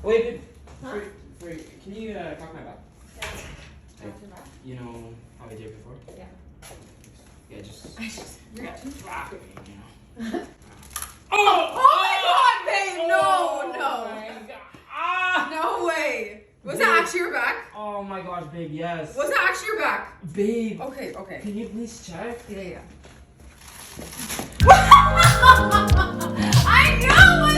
Wait, babe. Huh? Can you cock my back? Yeah. Cock your back? You know how I did before? Yeah. Yeah, just. You're getting Back me, you know. Oh my god, babe! No, no. Oh my god. Ah! No way. Was Babe. that actually your back? Oh my gosh, babe, yes. Was that actually your back? Babe. Okay, okay. Can you please check? Yeah. I know